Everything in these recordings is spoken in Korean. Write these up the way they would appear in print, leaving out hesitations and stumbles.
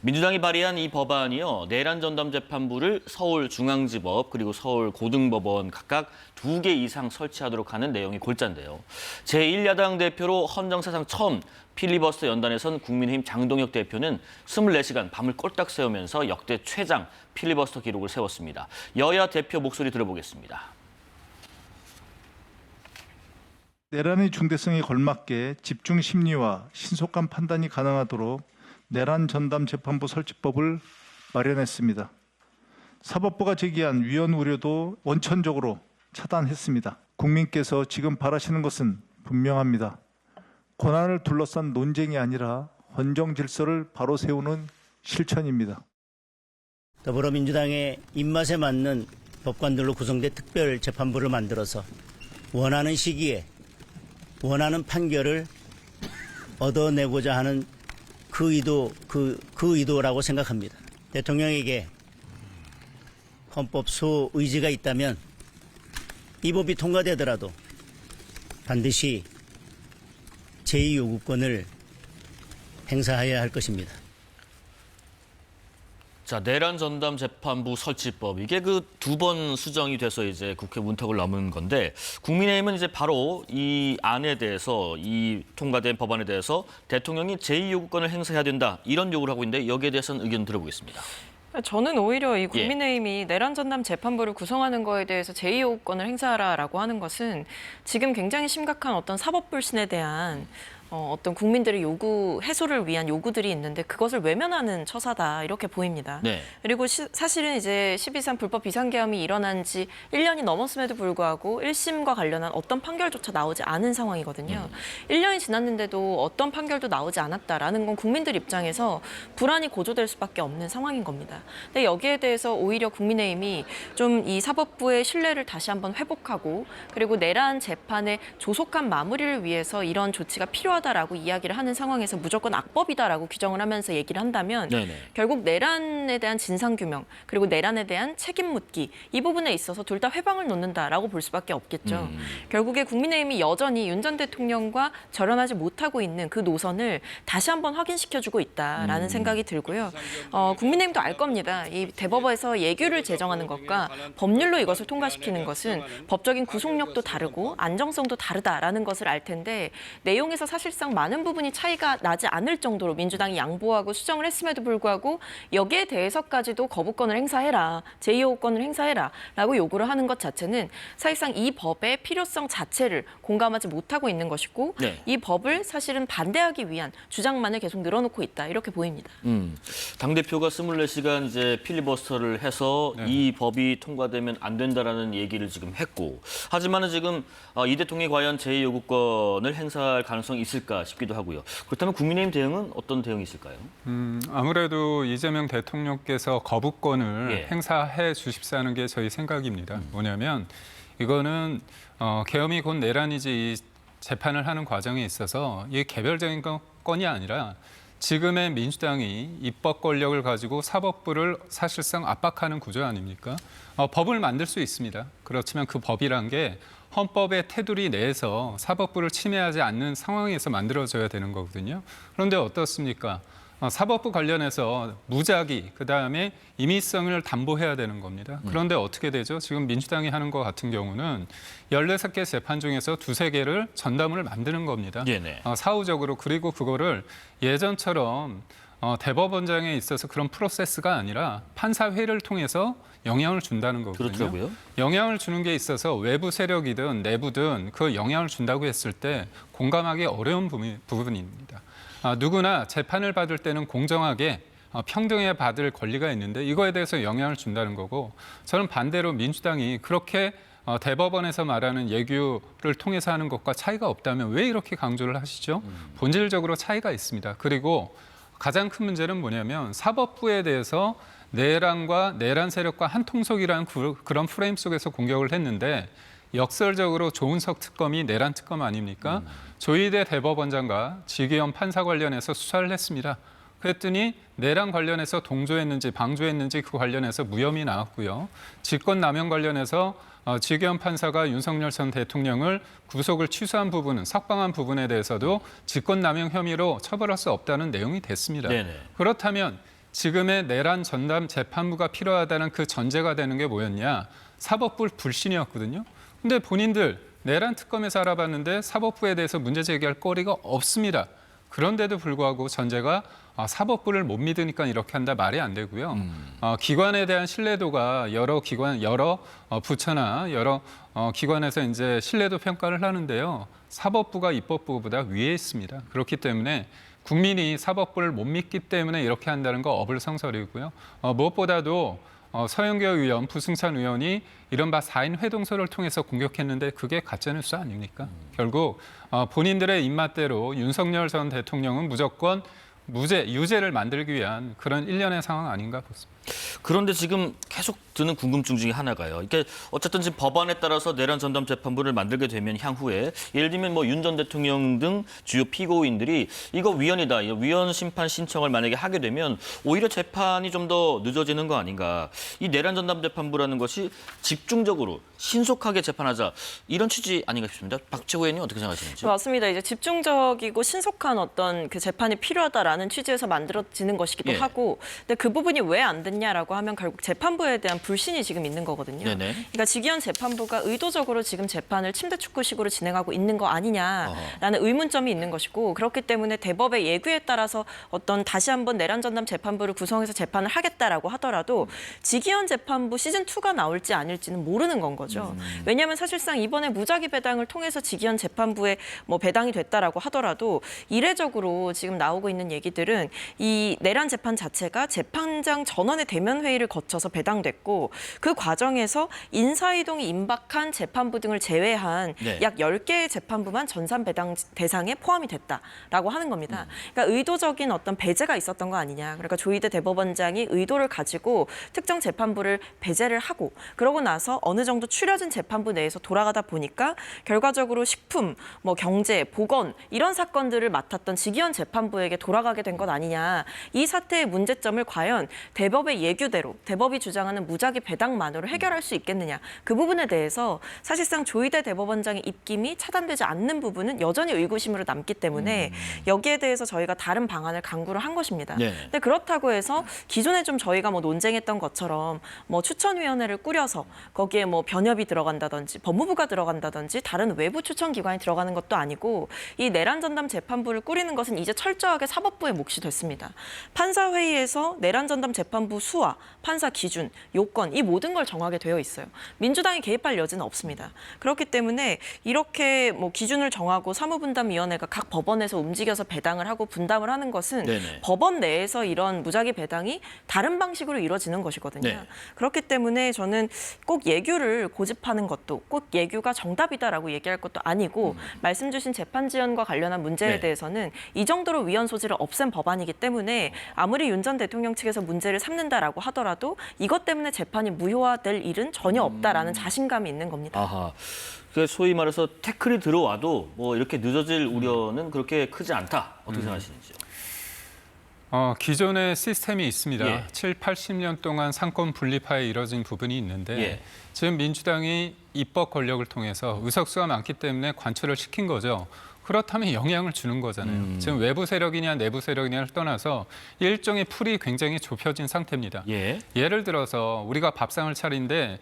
민주당이 발의한 이 법안이요. 내란 전담 재판부를 서울중앙지법 그리고 서울고등법원 각각 2개 이상 설치하도록 하는 내용이 골자인데요. 제1야당 대표로 헌정사상 처음 필리버스터 연단에선 국민의힘 장동혁 대표는 24시간 밤을 꼴딱 새우면서 역대 최장 필리버스터 기록을 세웠습니다. 여야 대표 목소리 들어보겠습니다. 내란의 중대성에 걸맞게 집중 심리와 신속한 판단이 가능하도록 내란 전담 재판부 설치법을 마련했습니다. 사법부가 제기한 위헌 우려도 원천적으로 차단했습니다. 국민께서 지금 바라시는 것은 분명합니다. 권한을 둘러싼 논쟁이 아니라 헌정 질서를 바로 세우는 실천입니다. 더불어민주당의 입맛에 맞는 법관들로 구성된 특별재판부를 만들어서 원하는 시기에 원하는 판결을 얻어내고자 하는 그 의도라고 생각합니다. 대통령에게 헌법 소의지가 있다면 이 법이 통과되더라도 반드시 제2요구권을 행사해야 할 것입니다. 자, 내란 전담 재판부 설치법 이게 그 2번 수정이 돼서 이제 국회 문턱을 넘은 건데 국민의힘은 이제 바로 이 안에 대해서 이 통과된 법안에 대해서 대통령이 제2요구권을 행사해야 된다 이런 요구를 하고 있는데 여기에 대해서는 의견 들어보겠습니다. 저는 오히려 이 국민의힘이 내란 전담 재판부를 구성하는 거에 대해서 제2요구권을 행사하라라고 하는 것은 지금 굉장히 심각한 어떤 사법 불신에 대한 어떤 국민들의 요구 해소를 위한 요구들이 있는데 그것을 외면하는 처사다 이렇게 보입니다. 네. 그리고 사실은 이제 12.3 불법 비상계엄이 일어난 지 1년이 넘었음에도 불구하고 1심과 관련한 어떤 판결조차 나오지 않은 상황이거든요. 1년이 지났는데도 어떤 판결도 나오지 않았다라는 건 국민들 입장에서 불안이 고조될 수밖에 없는 상황인 겁니다. 근데 여기에 대해서 오히려 국민의힘이 좀 이 사법부의 신뢰를 다시 한번 회복하고 그리고 내란 재판의 조속한 마무리를 위해서 이런 조치가 필요하다라고 이야기를 하는 상황에서 무조건 악법이다라고 규정을 하면서 얘기를 한다면 네네. 결국 내란에 대한 진상규명 그리고 내란에 대한 책임 묻기 이 부분에 있어서 둘 다 회방을 놓는다라고 볼 수밖에 없겠죠. 결국에 국민의힘이 여전히 윤 전 대통령과 절연하지 못하고 있는 그 노선을 다시 한번 확인시켜주고 있다라는 생각이 들고요. 국민의힘도 알 겁니다. 이 대법원에서 예규를 제정하는 것과 법률로 이것을 통과시키는 것은 법적인 구속력도 다르고 안정성도 다르다라는 것을 알 텐데 내용에서 사실상 많은 부분이 차이가 나지 않을 정도로 민주당이 양보하고 수정을 했음에도 불구하고 여기에 대해서까지도 거부권을 행사해라, 제2요구권을 행사해라 라고 요구를 하는 것 자체는 사실상 이 법의 필요성 자체를 공감하지 못하고 있는 것이고 네. 이 법을 사실은 반대하기 위한 주장만을 계속 늘어놓고 있다 이렇게 보입니다. 당대표가 24시간 이제 필리버스터를 해서 이 법이 통과되면 안 된다라는 얘기를 지금 했고 하지만은 지금 이 대통령이 과연 제2요구권을 행사할 가능성이 있을까 싶기도 하고요. 그렇다면 국민의힘 대응은 어떤 대응이 있을까요? 아무래도 이재명 대통령께서 거부권을 예. 행사해 주십사는 게 저희 생각입니다. 뭐냐면 이거는 계엄이 곧 내란이지 이 재판을 하는 과정에 있어서 이게 개별적인 건이 아니라 지금의 민주당이 입법 권력을 가지고 사법부를 사실상 압박하는 구조 아닙니까? 법을 만들 수 있습니다. 그렇지만 그 법이란 게 헌법의 테두리 내에서 사법부를 침해하지 않는 상황에서 만들어져야 되는 거거든요. 그런데 어떻습니까? 사법부 관련해서 무작위, 그다음에 임의성을 담보해야 되는 겁니다. 그런데 어떻게 되죠? 지금 민주당이 하는 것 같은 경우는 16개 재판 중에서 2~3개를 전담을 만드는 겁니다. 네네. 사후적으로. 그리고 그거를 예전처럼 대법원장에 있어서 그런 프로세스가 아니라 판사회를 통해서 영향을 준다는 거거든요. 그렇더라고요. 영향을 주는 게 있어서 외부 세력이든 내부든 그 영향을 준다고 했을 때 공감하기 어려운 부분입니다. 누구나 재판을 받을 때는 공정하게 평등하게 받을 권리가 있는데 이거에 대해서 영향을 준다는 거고 저는 반대로 민주당이 그렇게 대법원에서 말하는 예규를 통해서 하는 것과 차이가 없다면 왜 이렇게 강조를 하시죠? 본질적으로 차이가 있습니다. 그리고 가장 큰 문제는 뭐냐면 사법부에 대해서 내란과 내란 세력과 한통속이라는 그런 프레임 속에서 공격을 했는데 역설적으로 조은석 특검이 내란 특검 아닙니까? 조희대 대법원장과 지기현 판사 관련해서 수사를 했습니다. 그랬더니 내란 관련해서 동조했는지 방조했는지 그 관련해서 무혐의 나왔고요. 직권남용 관련해서 지기현 판사가 윤석열 전 대통령을 구속을 취소한 부분은 석방한 부분에 대해서도 직권남용 혐의로 처벌할 수 없다는 내용이 됐습니다. 네네. 그렇다면 지금의 내란 전담 재판부가 필요하다는 그 전제가 되는 게 뭐였냐? 사법부 불신이었거든요. 근데 본인들 내란 특검에서 알아봤는데 사법부에 대해서 문제 제기할 거리가 없습니다. 그런데도 불구하고 전제가 사법부를 못 믿으니까 이렇게 한다 말이 안 되고요. 기관에 대한 신뢰도가 여러 부처나 여러 기관에서 이제 신뢰도 평가를 하는데요. 사법부가 입법부보다 위에 있습니다. 그렇기 때문에 국민이 사법부를 못 믿기 때문에 이렇게 한다는 거 어불성설이고요. 무엇보다도 서영교 의원, 부승찬 의원이 이른바 4인 회동설을 통해서 공격했는데 그게 가짜뉴스 아닙니까? 결국 본인들의 입맛대로 윤석열 전 대통령은 무조건 유죄를 만들기 위한 그런 일련의 상황 아닌가 보습니다. 그런데 지금 계속 드는 궁금증 중에 하나가요. 이게 어쨌든 지금 법안에 따라서 내란 전담 재판부를 만들게 되면 향후에 예를 들면 뭐 윤 전 대통령 등 주요 피고인들이 이거 위헌이다, 위헌 심판 신청을 만약에 하게 되면 오히려 재판이 좀 더 늦어지는 거 아닌가. 이 내란 전담 재판부라는 것이 집중적으로 신속하게 재판하자 이런 취지 아닌가 싶습니다. 박채호 의원님 어떻게 생각하시는지? 맞습니다. 이제 집중적이고 신속한 어떤 그 재판이 필요하다라는 취지에서 만들어지는 것이기도 예. 하고, 근데 그 부분이 왜 안 됐냐라고 하면 결국 재판부에 대한 불신이 지금 있는 거거든요. 네네. 그러니까 직위원 재판부가 의도적으로 지금 재판을 침대 축구식으로 진행하고 있는 거 아니냐라는 의문점이 있는 것이고, 그렇기 때문에 대법의 예규에 따라서 어떤 다시 한번 내란 전담 재판부를 구성해서 재판을 하겠다라고 하더라도 직위원 재판부 시즌 2가 나올지 아닐지는 모르는 건 거죠. 왜냐하면 사실상 이번에 무작위 배당을 통해서 직위원 재판부에 뭐 배당이 됐다라고 하더라도 이례적으로 지금 나오고 있는 얘기들은 이 내란 재판 자체가 재판장 전원의 대면 회의를 거쳐서 배당됐고, 그 과정에서 인사이동이 임박한 재판부 등을 제외한 네. 약 10개의 재판부만 전산 배당 대상에 포함이 됐다라고 하는 겁니다. 그러니까 의도적인 어떤 배제가 있었던 거 아니냐. 그러니까 조희대 대법원장이 의도를 가지고 특정 재판부를 배제를 하고, 그러고 나서 어느 정도 추려진 재판부 내에서 돌아가다 보니까 결과적으로 식품, 뭐 경제, 보건 이런 사건들을 맡았던 직위원 재판부에게 돌아가게 된 것 아니냐. 이 사태의 문제점을 과연 대법의 예규대로 대법이 주장하는 무작위 배당만으로 해결할 수 있겠느냐. 그 부분에 대해서 사실상 조희대 대법원장의 입김이 차단되지 않는 부분은 여전히 의구심으로 남기 때문에 여기에 대해서 저희가 다른 방안을 강구를 한 것입니다. 네. 근데 그렇다고 해서 기존에 좀 저희가 뭐 논쟁했던 것처럼 뭐 추천위원회를 꾸려서 거기에 뭐 변협이 들어간다든지 법무부가 들어간다든지 다른 외부 추천기관이 들어가는 것도 아니고, 이 내란 전담 재판부를 꾸리는 것은 이제 철저하게 사법부의 몫이 됐습니다. 판사회의에서 내란 전담 재판부 수와 판사 기준, 요건 이 모든 걸 정하게 되어 있어요. 민주당이 개입할 여지는 없습니다. 그렇기 때문에 이렇게 뭐 기준을 정하고 사무분담위원회가 각 법원에서 움직여서 배당을 하고 분담을 하는 것은 네네. 법원 내에서 이런 무작위 배당이 다른 방식으로 이루어지는 것이거든요. 네. 그렇기 때문에 저는 꼭 예규를 고집하는 것도 꼭 예규가 정답이다라고 얘기할 것도 아니고, 말씀 주신 재판 지연과 관련한 문제에 네. 대해서는 이 정도로 위헌 소지를 없앤 법안이기 때문에 아무리 윤 전 대통령 측에서 문제를 삼는다라고 하더라도 이것 때문에 재판이 무효화될 일은 전혀 없다라는 자신감이 있는 겁니다. 아하. 그 소위 말해서 태클이 들어와도 뭐 이렇게 늦어질 우려는 그렇게 크지 않다. 어떻게 생각하시는지요? 기존의 시스템이 있습니다. 예. 7, 80년 동안 상권 분립화에 이뤄진 부분이 있는데 예. 지금 민주당이 입법 권력을 통해서 의석수가 많기 때문에 관철을 시킨 거죠. 그렇다면 영향을 주는 거잖아요. 지금 외부 세력이냐 내부 세력이냐를 떠나서 일종의 풀이 굉장히 좁혀진 상태입니다. 예. 예를 들어서 우리가 밥상을 차린데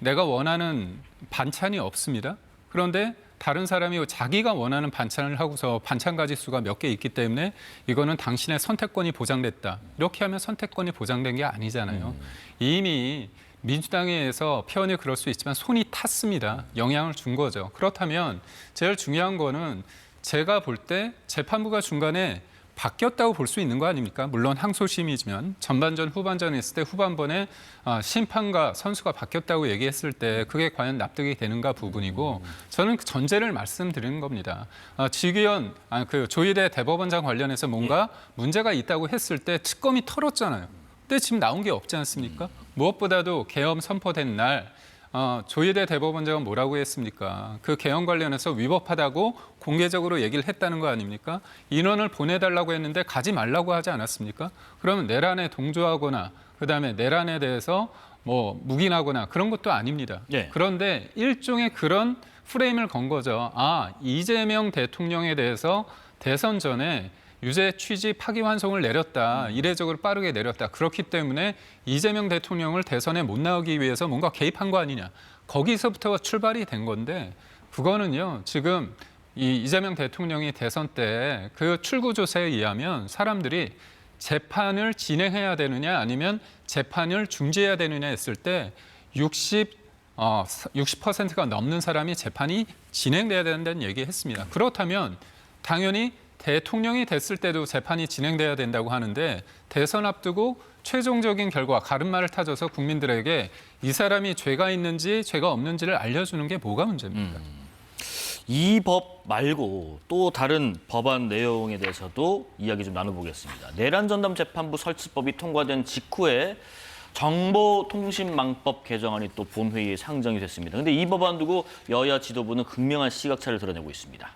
내가 원하는 반찬이 없습니다. 그런데 다른 사람이 자기가 원하는 반찬을 하고서 반찬 가짓수가 몇 개 있기 때문에 이거는 당신의 선택권이 보장됐다. 이렇게 하면 선택권이 보장된 게 아니잖아요. 이미 민주당에서 표현이 그럴 수 있지만 손이 탔습니다. 영향을 준 거죠. 그렇다면 제일 중요한 거는 제가 볼 때 재판부가 중간에 바뀌었다고 볼 수 있는 거 아닙니까? 물론 항소심이지만 전반전, 후반전 했을 때 후반번에 심판과 선수가 바뀌었다고 얘기했을 때 그게 과연 납득이 되는가 부분이고, 저는 그 전제를 말씀드리는 겁니다. 직위원, 그 조희대 대법원장 관련해서 뭔가 문제가 있다고 했을 때 특검이 털었잖아요. 근데 지금 나온 게 없지 않습니까? 무엇보다도 계엄 선포된 날 조희대 대법원장은 뭐라고 했습니까? 그 개헌 관련해서 위법하다고 공개적으로 얘기를 했다는 거 아닙니까? 인원을 보내달라고 했는데 가지 말라고 하지 않았습니까? 그러면 내란에 동조하거나 그다음에 내란에 대해서 뭐 묵인하거나 그런 것도 아닙니다. 네. 그런데 일종의 그런 프레임을 건 거죠. 이재명 대통령에 대해서 대선 전에 유죄 취지 파기환송을 내렸다. 이례적으로 빠르게 내렸다. 그렇기 때문에 이재명 대통령을 대선에 못 나오기 위해서 뭔가 개입한 거 아니냐. 거기서부터 출발이 된 건데 그거는요. 지금 이재명 대통령이 대선 때 그 출구조사에 의하면 사람들이 재판을 진행해야 되느냐 아니면 재판을 중지해야 되느냐 했을 때 60%가 넘는 사람이 재판이 진행돼야 된다는 얘기했습니다. 그렇다면 당연히 대통령이 됐을 때도 재판이 진행돼야 된다고 하는데 대선 앞두고 최종적인 결과 가름말을 타줘서 국민들에게 이 사람이 죄가 있는지 죄가 없는지를 알려주는 게 뭐가 문제입니까? 이 법 말고 또 다른 법안 내용에 대해서도 이야기 좀 나눠보겠습니다. 내란전담재판부 설치법이 통과된 직후에 정보통신망법 개정안이 또 본회의에 상정이 됐습니다. 그런데 이 법안 두고 여야 지도부는 극명한 시각차를 드러내고 있습니다.